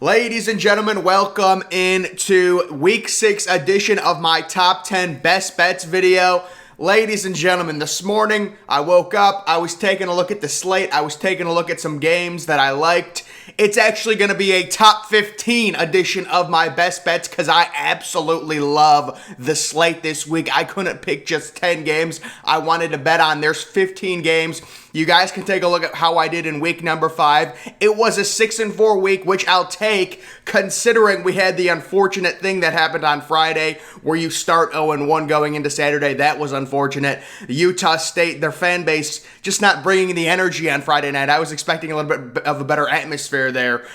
Ladies and gentlemen, welcome into week 6 edition of my top 10 best bets video. Ladies and gentlemen, this morning I woke up, I was taking a look at the slate, I was taking a look at some games that I liked. It's actually going to be a top 15 edition of my best bets because I absolutely love the slate this week. I couldn't pick just 10 games I wanted to bet on. There's 15 games. You guys can take a look at how I did in week number 5. It was a 6-4 week, which I'll take considering we had the unfortunate thing that happened on Friday where you start 0-1 going into Saturday. That was unfortunate. Utah State, their fan base, just not bringing the energy on Friday night. I was expecting a little bit of a better atmosphere there.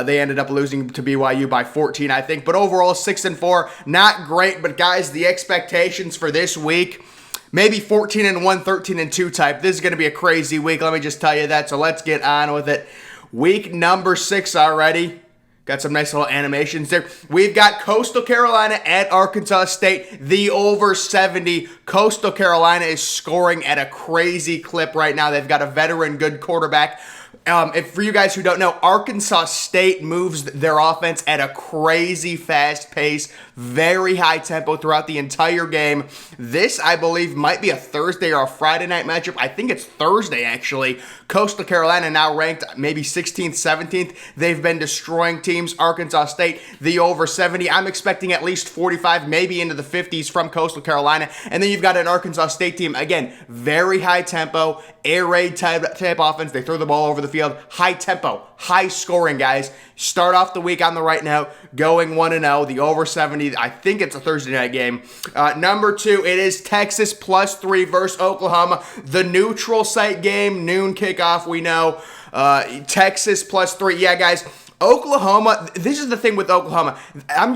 They ended up losing to BYU by 14, I think. But overall, 6-4, not great. But guys, the expectations for this week, maybe 14-1, 13-2 type. This is going to be a crazy week. Let me just tell you that. So let's get on with it. Week number 6 already. Got some nice little animations there. We've got Coastal Carolina at Arkansas State. The over 70. Coastal Carolina is scoring at a crazy clip right now. They've got a veteran good quarterback. For you guys who don't know, Arkansas State moves their offense at a crazy fast pace, very high tempo throughout the entire game. This, I believe, might be a Thursday or a Friday night matchup. I think it's Thursday, actually. Coastal Carolina now ranked maybe 16th, 17th. They've been destroying teams. Arkansas State, the over 70. I'm expecting at least 45, maybe into the 50s from Coastal Carolina. And then you've got an Arkansas State team, again, very high tempo, air raid type offense. They throw the ball over the field. High tempo, high scoring, guys. Start off the week on the right note, going 1-0, the over 70. I think it's a Thursday night game. Number 2, it is Texas +3 versus Oklahoma. The neutral site game, noon kickoff, we know. Texas +3. Yeah, guys. Oklahoma, this is the thing with Oklahoma.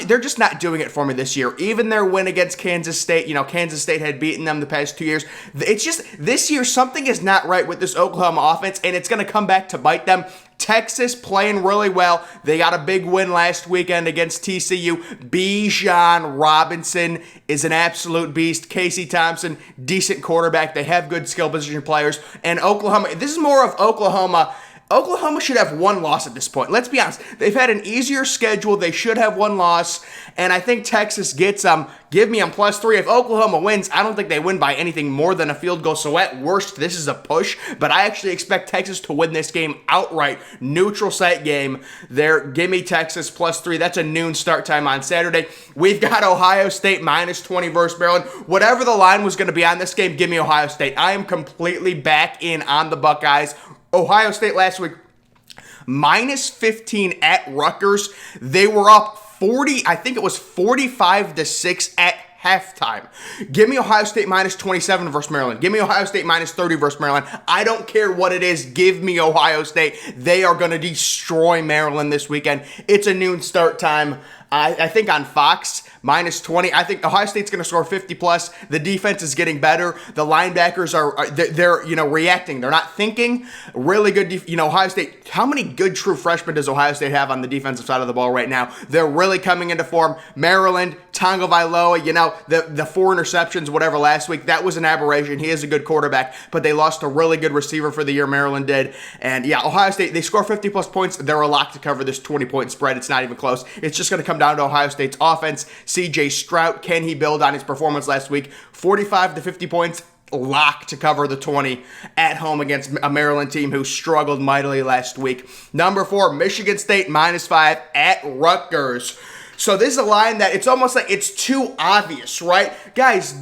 They're just not doing it for me this year. Even their win against Kansas State, Kansas State had beaten them the past 2 years. It's just, this year, something is not right with this Oklahoma offense, and it's going to come back to bite them. Texas playing really well. They got a big win last weekend against TCU. Bijan Robinson is an absolute beast. Casey Thompson, decent quarterback. They have good skill position players. And Oklahoma, this is more of Oklahoma. Oklahoma should have one loss at this point. Let's be honest. They've had an easier schedule. They should have one loss. And I think Texas gets them. Give me them +3. If Oklahoma wins, I don't think they win by anything more than a field goal. So at worst, this is a push. But I actually expect Texas to win this game outright. Neutral site game. There, give me Texas +3. That's a noon start time on Saturday. We've got Ohio State -20 versus Maryland. Whatever the line was going to be on this game, give me Ohio State. I am completely back in on the Buckeyes. Ohio State last week, -15 at Rutgers. They were up 40, I think it was 45-6 at halftime. Give me Ohio State -27 versus Maryland. Give me Ohio State -30 versus Maryland. I don't care what it is. Give me Ohio State. They are going to destroy Maryland this weekend. It's a noon start time. I think on Fox, -20. I think Ohio State's going to score 50+. The defense is getting better. The linebackers they're reacting. They're not thinking. Really good. Ohio State. How many good true freshmen does Ohio State have on the defensive side of the ball right now? They're really coming into form. Maryland, Tagovailoa. The 4 interceptions, whatever last week. That was an aberration. He is a good quarterback, but they lost a really good receiver for the year. Maryland did, and yeah, Ohio State. They score 50+ points. They're a lock to cover this 20-point spread. It's not even close. It's just going to come down to Ohio State's offense. CJ Stroud, can he build on his performance last week? 45 to 50 points, lock to cover the 20 at home against a Maryland team who struggled mightily last week. Number 4, Michigan State -5 at Rutgers. So this is a line that it's almost like it's too obvious, right? Guys,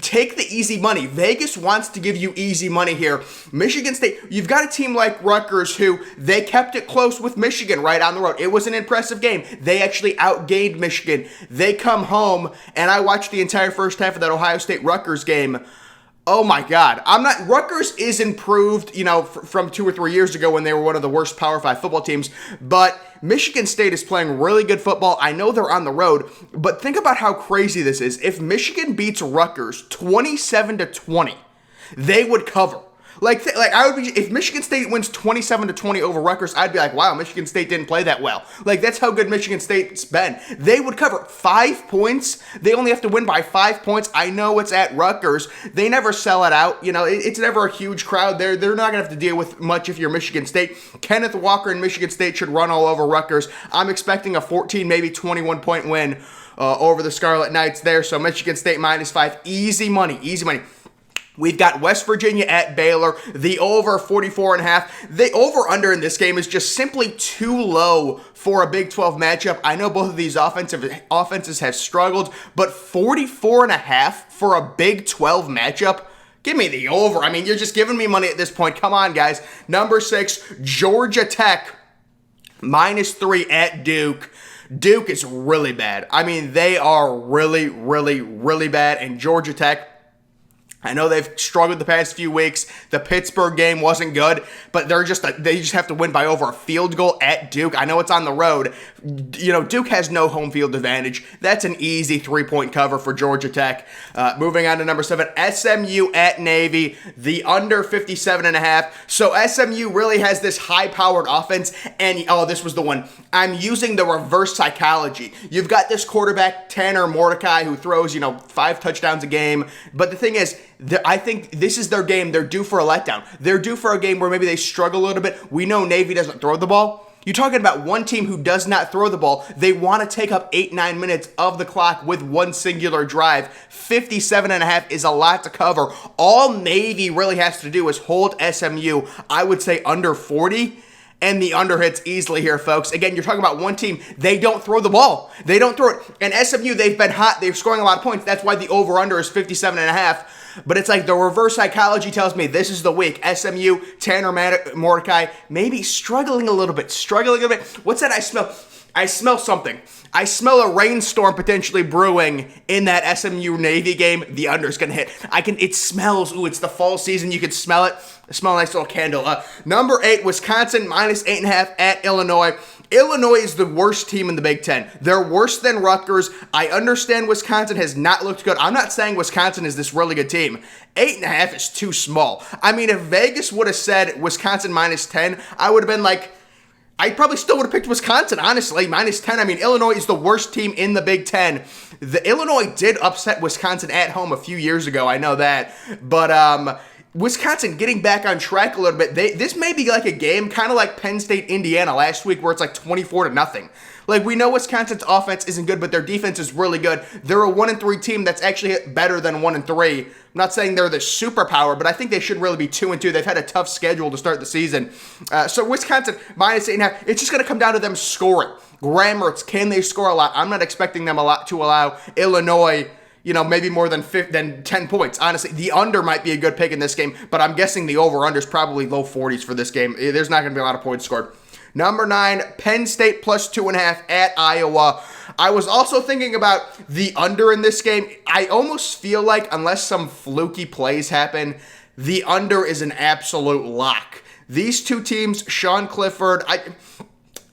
take the easy money. Vegas wants to give you easy money here. Michigan State, you've got a team like Rutgers who they kept it close with Michigan right on the road. It was an impressive game. They actually outgained Michigan. They come home, and I watched the entire first half of that Ohio State-Rutgers game. Oh my God. Rutgers is improved, from 2 or 3 years ago when they were one of the worst Power 5 football teams, but Michigan State is playing really good football. I know they're on the road, but think about how crazy this is. If Michigan beats Rutgers 27-20, they would cover. Like I would be, if Michigan State wins 27-20 over Rutgers, I'd be like, wow, Michigan State didn't play that well. Like, that's how good Michigan State's been. They would cover 5 points. They only have to win by 5 points. I know it's at Rutgers. They never sell it out. You know, it's never a huge crowd there. They're not going to have to deal with much if you're Michigan State. Kenneth Walker and Michigan State should run all over Rutgers. I'm expecting a 14, maybe 21-point win over the Scarlet Knights there. So Michigan State -5. Easy money. Easy money. We've got West Virginia at Baylor, the over 44.5. The over-under in this game is just simply too low for a Big 12 matchup. I know both of these offenses have struggled, but 44.5 for a Big 12 matchup? Give me the over. I mean, you're just giving me money at this point. Come on, guys. Number 6, Georgia Tech, -3 at Duke. Duke is really bad. I mean, they are really, really, really bad, and Georgia Tech, I know they've struggled the past few weeks. The Pittsburgh game wasn't good, but they just have to win by over a field goal at Duke. I know it's on the road. You know, Duke has no home field advantage. That's an easy 3-point cover for Georgia Tech. Moving on to number 7, SMU at Navy, the under 57.5. So SMU really has this high-powered offense, and oh, this was the one. I'm using the reverse psychology. You've got this quarterback, Tanner Mordecai, who throws, 5 touchdowns a game. But the thing is, I think this is their game. They're due for a letdown. They're due for a game where maybe they struggle a little bit. We know Navy doesn't throw the ball. You're talking about one team who does not throw the ball. They want to take up 8-9 minutes of the clock with one singular drive. 57.5 is a lot to cover. All Navy really has to do is hold SMU, I would say, under 40. And the under hits easily here, folks. Again, you're talking about one team. They don't throw the ball. They don't throw it. And SMU, they've been hot. They're scoring a lot of points. That's why the over-under is 57.5. But it's like the reverse psychology tells me this is the week. SMU, Tanner Mordecai, maybe struggling a little bit. What's that I smell? I smell something. I smell a rainstorm potentially brewing in that SMU Navy game. The under's going to hit. It smells. Ooh, it's the fall season. You can smell it. I smell a nice little candle. Number 8, Wisconsin, -8.5 at Illinois. Illinois is the worst team in the Big Ten. They're worse than Rutgers. I understand Wisconsin has not looked good. I'm not saying Wisconsin is this really good team. 8.5 is too small. I mean, if Vegas would have said Wisconsin -10, I would have been like, I probably still would have picked Wisconsin, honestly. -10. I mean, Illinois is the worst team in the Big Ten. The Illinois did upset Wisconsin at home a few years ago. I know that. But Wisconsin getting back on track a little bit. This may be like a game kind of like Penn State, Indiana last week where it's like 24-0. Like, we know Wisconsin's offense isn't good, but their defense is really good. They're a 1-3 team that's actually better than 1-3. I'm not saying they're the superpower, but I think they should really be 2-2. They've had a tough schedule to start the season. So Wisconsin, -8.5. It's just going to come down to them scoring. Grammars, can they score a lot? I'm not expecting them to allow Illinois, maybe more than 10 points. Honestly, the under might be a good pick in this game, but I'm guessing the over-under is probably low 40s for this game. There's not going to be a lot of points scored. Number 9, Penn State +2.5 at Iowa. I was also thinking about the under in this game. I almost feel like unless some fluky plays happen, the under is an absolute lock. These two teams, Sean Clifford,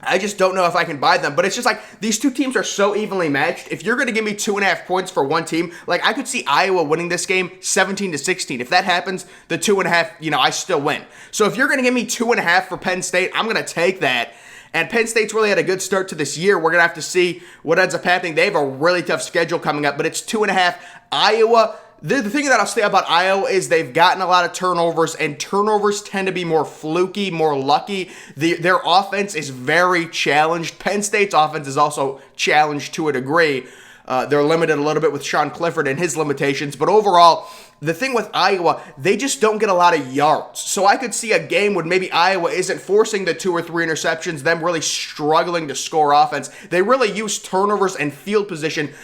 I just don't know if I can buy them. But it's just like these two teams are so evenly matched. If you're going to give me 2.5 points for one team, like I could see Iowa winning this game 17-16. If that happens, the 2.5, I still win. So if you're going to give me 2.5 for Penn State, I'm going to take that. And Penn State's really had a good start to this year. We're going to have to see what ends up happening. They have a really tough schedule coming up, but it's 2.5. Iowa, the thing that I'll say about Iowa is they've gotten a lot of turnovers, and turnovers tend to be more fluky, more lucky. Their offense is very challenged. Penn State's offense is also challenged to a degree. They're limited a little bit with Sean Clifford and his limitations, but overall, the thing with Iowa, they just don't get a lot of yards. So I could see a game when maybe Iowa isn't forcing the 2 or 3 interceptions, them really struggling to score offense. They really use turnovers and field position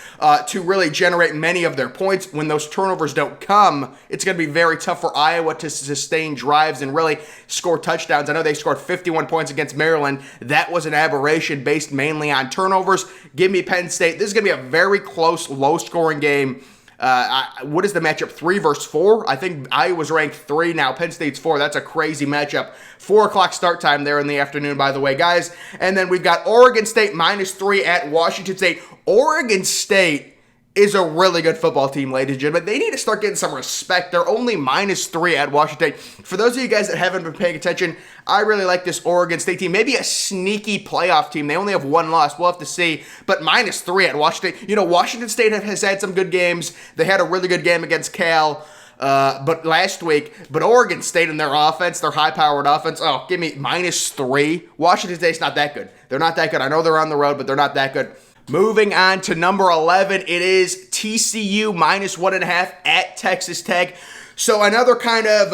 to really generate many of their points. When those turnovers don't come, it's going to be very tough for Iowa to sustain drives and really score touchdowns. I know they scored 51 points against Maryland. That was an aberration based mainly on turnovers. Give me Penn State. This is going to be a very close, low-scoring game. What is the matchup? 3 versus 4? I think Iowa's ranked 3 now. Penn State's 4. That's a crazy matchup. 4 o'clock start time there in the afternoon, by the way, guys. And then we've got Oregon State -3 at Washington State. Oregon State is a really good football team, ladies and gentlemen. They need to start getting some respect. They're only -3 at Washington. For those of you guys that haven't been paying attention, I really like this Oregon State team. Maybe a sneaky playoff team. They only have one loss. We'll have to see. But -3 at Washington. You know, Washington State has had some good games. They had a really good game against Cal. But last week, but Oregon State in their offense, their high-powered offense, oh, give me -3. Washington State's not that good. They're not that good. I know they're on the road, but they're not that good. Moving on to number 11, it is TCU -1.5 at Texas Tech. So another kind of,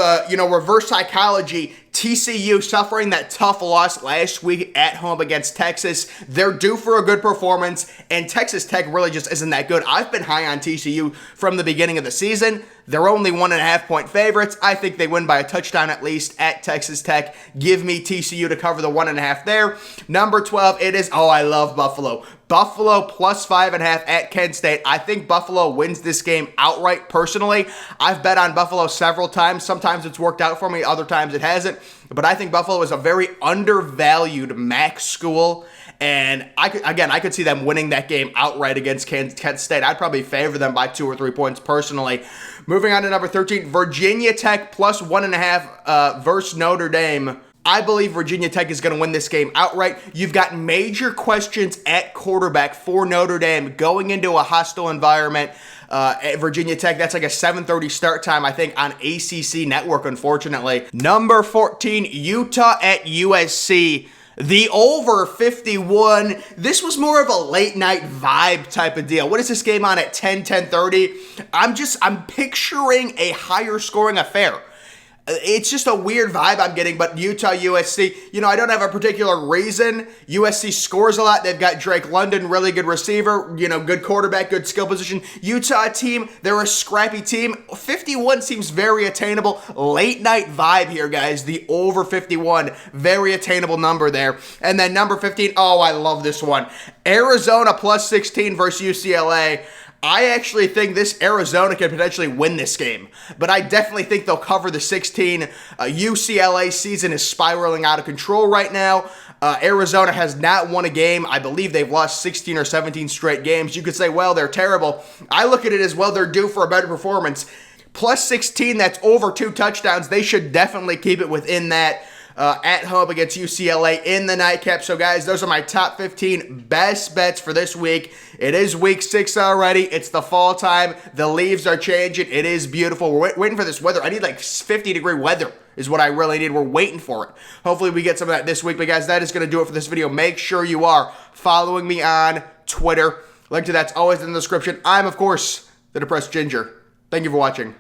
reverse psychology. TCU suffering that tough loss last week at home against Texas. They're due for a good performance, and Texas Tech really just isn't that good. I've been high on TCU from the beginning of the season. They're only 1.5-point favorites. I think they win by a touchdown at least at Texas Tech. Give me TCU to cover the 1.5 there. Number 12, it is, I love Buffalo. Buffalo +5.5 at Kent State. I think Buffalo wins this game outright personally. I've bet on Buffalo several times. Sometimes it's worked out for me, other times it hasn't. But I think Buffalo is a very undervalued MAC school. And I could see them winning that game outright against Kent State. I'd probably favor them by 2 or 3 points personally. Moving on to number 13, Virginia Tech +1.5 versus Notre Dame. I believe Virginia Tech is going to win this game outright. You've got major questions at quarterback for Notre Dame going into a hostile environment. At Virginia Tech, that's like a 7:30 start time, I think, on ACC Network, unfortunately. Number 14, Utah at USC. The over 51. This was more of a late night vibe type of deal. What is this game on at 10:30? I'm picturing a higher scoring affair. It's just a weird vibe I'm getting, but Utah, USC, I don't have a particular reason. USC scores a lot. They've got Drake London, really good receiver, good quarterback, good skill position. Utah team, they're a scrappy team. 51 seems very attainable. Late night vibe here, guys. The over 51, very attainable number there. And then number 15, I love this one. Arizona +16 versus UCLA. I actually think this Arizona could potentially win this game, but I definitely think they'll cover the 16. UCLA season is spiraling out of control right now. Arizona has not won a game. I believe they've lost 16 or 17 straight games. You could say, well, they're terrible. I look at it as, well, they're due for a better performance. +16, that's over 2 touchdowns. They should definitely keep it within that. At home against UCLA in the nightcap. So, guys, those are my top 15 best bets for this week. It is week 6 already. It's the fall time. The leaves are changing. It is beautiful. We're waiting for this weather. I need like 50-degree weather is what I really need. We're waiting for it. Hopefully, we get some of that this week. But, guys, that is going to do it for this video. Make sure you are following me on Twitter. Link to that's always in the description. I'm, of course, the Depressed Ginger. Thank you for watching.